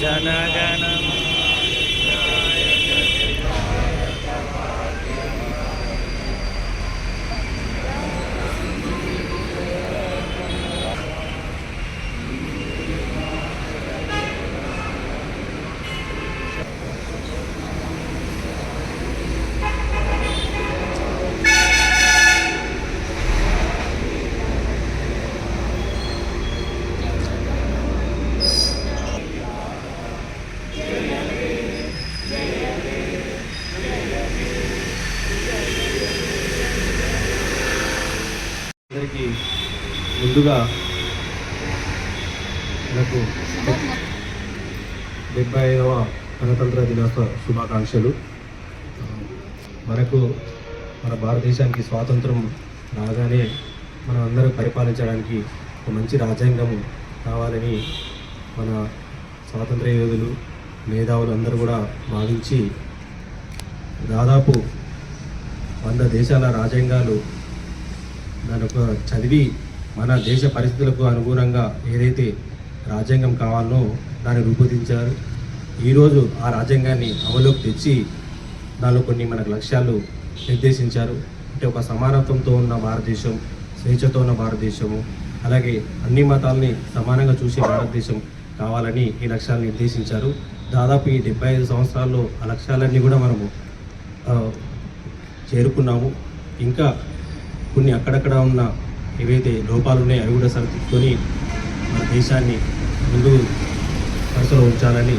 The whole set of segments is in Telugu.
జనగణ అందరికీ ముందుగా మనకు 75వ గణతంత్ర దినోత్సవ శుభాకాంక్షలు. మనకు మన భారతదేశానికి స్వాతంత్రం రాగానే మనం అందరూ పరిపాలించడానికి ఒక మంచి రాజ్యాంగం కావాలని మన స్వాతంత్ర యోధులు మేధావులు అందరూ కూడా భావించి దాదాపు 100 దేశాల రాజ్యాంగాలు దాని చదివి మన దేశ పరిస్థితులకు అనుగుణంగా ఏదైతే రాజ్యాంగం కావాలనో దాన్ని రూపొందించారు. ఈరోజు ఆ రాజ్యాంగాన్ని అమలులోకి తెచ్చి దానిలో కొన్ని మనకు లక్ష్యాలు నిర్దేశించారు. అంటే ఒక సమానత్వంతో ఉన్న భారతదేశం, స్వేచ్ఛతో ఉన్న భారతదేశము, అలాగే అన్ని మతాలని సమానంగా చూసే భారతదేశం కావాలని ఈ లక్ష్యాలు నిర్దేశించారు. దాదాపు ఈ 75 సంవత్సరాల్లో ఆ లక్ష్యాలన్నీ కూడా మనము చేరుకున్నాము. ఇంకా కొన్ని అక్కడక్కడ ఉన్న ఏవైతే లోపాలు ఉన్నాయో అవి కూడా సరిదిద్దుకొని మన దేశాన్ని ముందు వరుసలో ఉంచాలని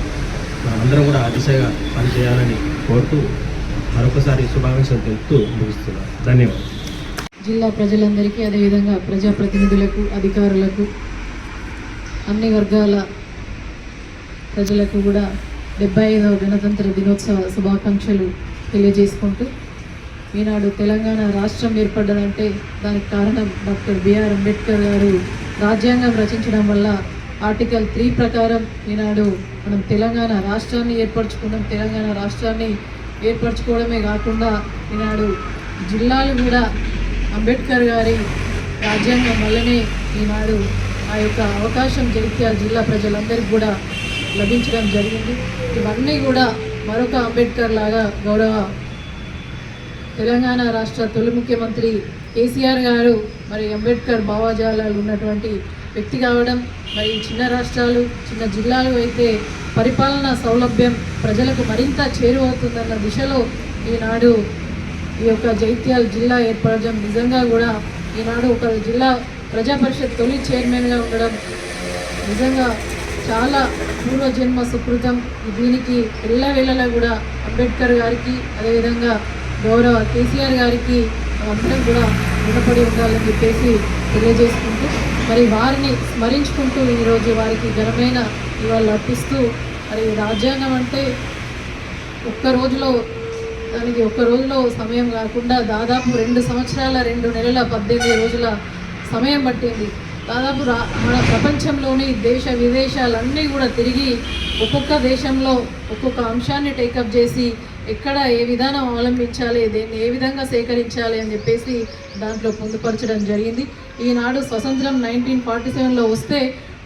మనమందరం కూడా ఆ దిశగా పనిచేయాలని కోరుతూ మరొకసారి శుభాకాంక్షలు తెలుపుతూ ముగిస్తున్నాను. ధన్యవాదాలు. జిల్లా ప్రజలందరికీ, అదేవిధంగా ప్రజాప్రతినిధులకు, అధికారులకు, అన్ని వర్గాల ప్రజలకు కూడా 75వ గణతంత్ర దినోత్సవ శుభాకాంక్షలు తెలియజేసుకుంటూ, ఈనాడు తెలంగాణ రాష్ట్రం ఏర్పడ్డదంటే దానికి కారణం డాక్టర్ బిఆర్ అంబేద్కర్ గారు రాజ్యాంగం రచించడం వల్ల ఆర్టికల్ 3 ప్రకారం ఈనాడు మనం తెలంగాణ రాష్ట్రాన్ని ఏర్పరచుకున్నాం. తెలంగాణ రాష్ట్రాన్ని ఏర్పరచుకోవడమే కాకుండా ఈనాడు జిల్లాలు కూడా అంబేద్కర్ గారి రాజ్యాంగం వల్లనే ఈనాడు ఆ యొక్క అవకాశం జగిత్యాల జిల్లా ప్రజలందరికీ కూడా లభించడం జరిగింది. ఇవన్నీ కూడా మరొక అంబేద్కర్ లాగా గౌరవ తెలంగాణ రాష్ట్ర తొలి ముఖ్యమంత్రి కేసీఆర్ గారు మరి అంబేద్కర్ భావజాలాలు ఉన్నటువంటి వ్యక్తి కావడం, మరి చిన్న రాష్ట్రాలు, చిన్న జిల్లాలు అయితే పరిపాలనా సౌలభ్యం ప్రజలకు మరింత చేరువవుతుందన్న దిశలో ఈనాడు ఈ యొక్క జగిత్యాల జిల్లా ఏర్పడడం నిజంగా కూడా ఈనాడు ఒక జిల్లా ప్రజా పరిషత్ తొలి చైర్మన్గా ఉండడం నిజంగా చాలా పూర్వజన్మ సుకృతం. దీనికి ఎల్లవేళలా కూడా అంబేద్కర్ గారికి, అదేవిధంగా గౌరవ కేసీఆర్ గారికి అందరం కూడా రుణపడి ఉండాలని చెప్పేసి తెలియజేసుకుంటూ, మరి వారిని స్మరించుకుంటూ ఈరోజు వారికి ఘనమైన ఇవాళ అర్పిస్తూ, మరి రాజ్యాంగం అంటే ఒక్క రోజులో సమయం కాకుండా దాదాపు 2 సంవత్సరాల 2 నెలల 18 రోజుల సమయం పట్టింది. దాదాపు మన ప్రపంచంలోని దేశ విదేశాలన్నీ కూడా తిరిగి ఒక్కొక్క దేశంలో ఒక్కొక్క అంశాన్ని టేకప్ చేసి ఎక్కడ ఏ విధానం అవలంబించాలి, దీన్ని ఏ విధంగా సేకరించాలి అని చెప్పేసి దాంట్లో పొందుపరచడం జరిగింది. ఈనాడు స్వతంత్రం 1947లో వస్తే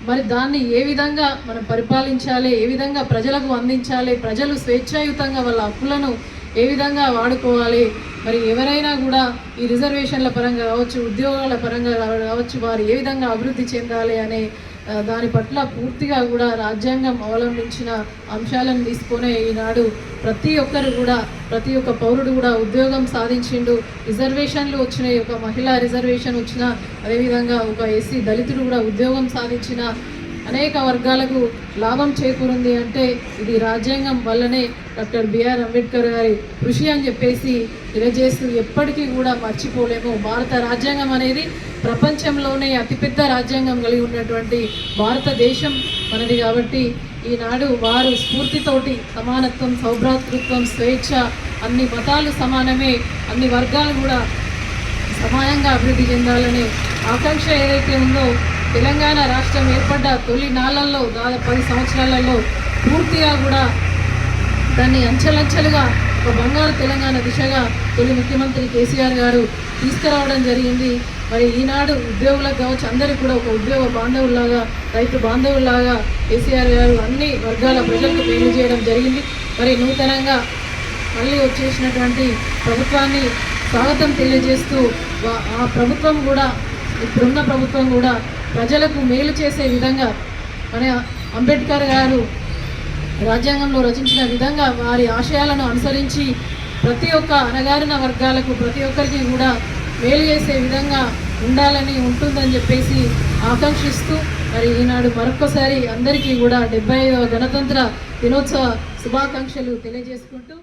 మరి దాన్ని ఏ విధంగా మనం పరిపాలించాలి, ఏ విధంగా ప్రజలకు అందించాలి, ప్రజలు స్వేచ్ఛాయుతంగా వాళ్ళ హక్కులను ఏ విధంగా వాడుకోవాలి, మరి ఎవరైనా కూడా ఈ రిజర్వేషన్ల పరంగా కావచ్చు, ఉద్యోగాల పరంగా కావచ్చు, వారు ఏ విధంగా అభివృద్ధి చెందాలి అనే దాని పట్ల పూర్తిగా కూడా రాజ్యాంగం అవలంబించిన అంశాలను తీసుకునే ఈనాడు ప్రతి ఒక్క పౌరుడు కూడా ఉద్యోగం సాధించిండు. రిజర్వేషన్లు వచ్చినాయి, ఒక మహిళా రిజర్వేషన్ వచ్చిన, అదేవిధంగా ఒక ఎస్సీ దళితుడు కూడా ఉద్యోగం సాధించిన అనేక వర్గాలకు లాభం చేకూరింది అంటే ఇది రాజ్యాంగం వల్లనే, డాక్టర్ బిఆర్ అంబేద్కర్ గారి కృషి అని చెప్పేసి తెలియజేస్తూ ఎప్పటికీ కూడా మర్చిపోలేము. భారత రాజ్యాంగం అనేది ప్రపంచంలోనే అతిపెద్ద రాజ్యాంగం కలిగి ఉన్నటువంటి భారతదేశం మనది. కాబట్టి ఈనాడు వారు స్ఫూర్తితోటి సమానత్వం, సౌభ్రాతృత్వం, స్వేచ్ఛ, అన్ని మతాలు సమానమే, అన్ని వర్గాలు కూడా సమానంగా అభివృద్ధి చెందాలనే ఆకాంక్ష ఏదైతే ఉందో, తెలంగాణ రాష్ట్రం ఏర్పడ్డ తొలి నాళ్ళల్లో దాదాపు 10 సంవత్సరాలలో పూర్తిగా కూడా దాన్ని అంచెలంచెలుగా ఒక బంగారు తెలంగాణ దిశగా తొలి ముఖ్యమంత్రి కేసీఆర్ గారు తీసుకురావడం జరిగింది. మరి ఈనాడు ఉద్యోగులకు కావచ్చు అందరికీ కూడా ఒక ఉద్యోగ బాంధవుల్లాగా, రైతు బాంధవుల్లాగా కేసీఆర్ గారు అన్ని వర్గాల ప్రజలకు మేలు చేయడం జరిగింది. మరి నూతనంగా మళ్ళీ వచ్చేసినటువంటి ప్రభుత్వాన్ని స్వాగతం తెలియజేస్తూ ఆ ప్రభుత్వం కూడా, ఇప్పుడున్న ప్రభుత్వం కూడా ప్రజలకు మేలు చేసే విధంగా మన అంబేద్కర్ గారు రాజ్యాంగంలో రచించిన విధంగా వారి ఆశయాలను అనుసరించి ప్రతి ఒక్క అణగారిన వర్గాలకు ప్రతి ఒక్కరికి కూడా మేలు చేసే విధంగా ఉంటుందని చెప్పేసి ఆకాంక్షిస్తూ మరి ఈనాడు మరొక్కసారి అందరికీ కూడా 75వ గణతంత్ర దినోత్సవ శుభాకాంక్షలు తెలియజేసుకుంటూ